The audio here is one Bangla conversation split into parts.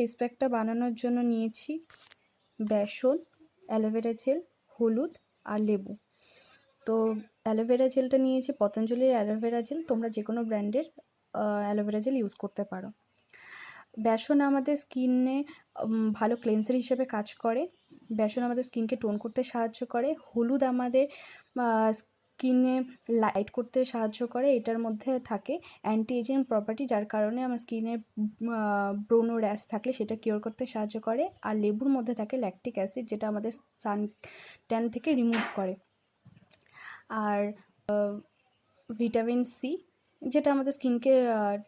ফেস প্যাকটা বানানোর জন্য নিয়েছি বেসন, অ্যালোভেরা জেল, হলুদ আর লেবু। তো অ্যালোভেরা জেলটা নিয়েছি পতঞ্জলির অ্যালোভেরা জেল, তোমরা যে কোনো ব্র্যান্ডের অ্যালোভেরা জেল ইউজ করতে পারো। বেসন আমাদের স্কিনে ভালো ক্লেন্সার হিসেবে কাজ করে। বেসন আমাদের স্কিনকে টোন করতে সাহায্য করে। হলুদ আমাদের স্কিনে লাইট করতে সাহায্য করে। এটার মধ্যে থাকে অ্যান্টি এজিং প্রপার্টি, যার কারণে আমার স্কিনে ব্রণ র্যাশ থাকলে সেটা কিওর করতে সাহায্য করে। আর লেবুর মধ্যে থাকে ল্যাকটিক অ্যাসিড, যেটা আমাদের সান ট্যান থেকে রিমুভ করে। আর ভিটামিন সি, যেটা আমাদের স্কিনকে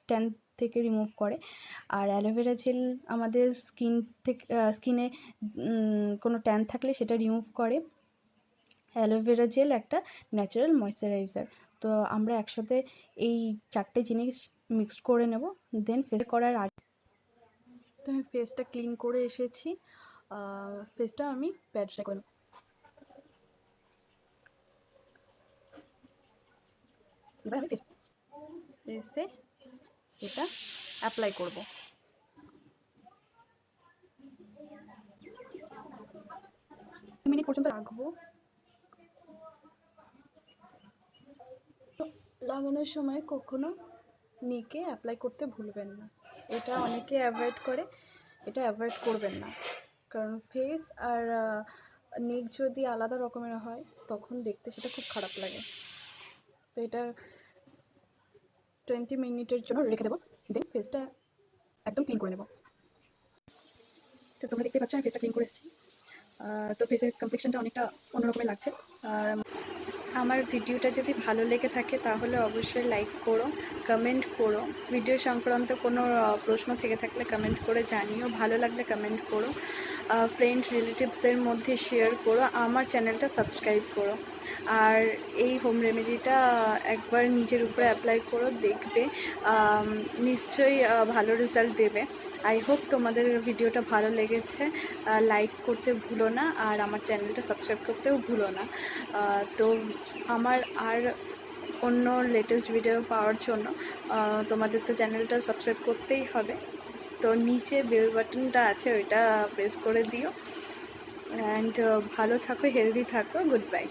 ট্যান থেকে রিমুভ করে। আর অ্যালোভেরা জেল আমাদের স্কিনে কোনো ট্যান থাকলে সেটা রিমুভ করে। অ্যালোভেরা জেল একটা ন্যাচারাল ময়েশ্চারাইজার। তো আমরা একসাথে এই 4টে জিনিস মিক্সড করে নেব। দেন ফেস করার আগে তো আমি ফেসটা ক্লিন করে এসেছি। ফেসটা আমি প্যাড করে নেব। এবার আমি ফেসে এটা অ্যাপ্লাই করব। মিনিট পর্যন্ত রাখবো। লাগানোর সময় কখনো নিকে অ্যাপ্লাই করতে ভুলবেন না। এটা অনেকে অ্যাভয়েড করে, এটা অ্যাভয়েড করবেন না, কারণ ফেস আর নেক যদি আলাদা রকমের হয় তখন দেখতে সেটা খুব খারাপ লাগে। তো এটা 20 মিনিটের জন্য রেখে দেবো, দেন ফেসটা একদম ক্লিন করে নেব। তো তোমরা দেখতে পাচ্ছ আমি ফেসটা ক্লিন করে এসেছি। তো ফেসের কমপ্লেক্সনটা অনেকটা অন্যরকমের লাগছে। আর আমার ভিডিওটা যদি ভালো লেগে থাকে তাহলে অবশ্যই লাইক করো, কমেন্ট করো। ভিডিও সংক্রান্ত কোনো প্রশ্ন থেকে থাকলে কমেন্ট করে জানিও। ভালো লাগলে কমেন্ট করো, ফ্রেন্ড রিলেটিভসদের মধ্যে শেয়ার করো, আমার চ্যানেলটা সাবস্ক্রাইব করো। আর এই হোম রেমেডিটা একবার নিজের উপরে অ্যাপ্লাই করো, দেখবে নিশ্চয়ই ভালো রেজাল্ট দেবে। আই হোপ তোমাদের ভিডিওটা ভালো লেগেছে। লাইক করতে ভুলো না, আর আমার চ্যানেলটা সাবস্ক্রাইব করতেও ভুলো না। তো আমার আর অন্য লেটেস্ট ভিডিও পাওয়ার জন্য তোমাদের তো চ্যানেলটা সাবস্ক্রাইব করতেই হবে। তো নিচে বেল বাটনটা আছে, ওইটা প্রেস করে দিও। অ্যান্ড ভালো থাকো, হেলদি থাকো। Good bye.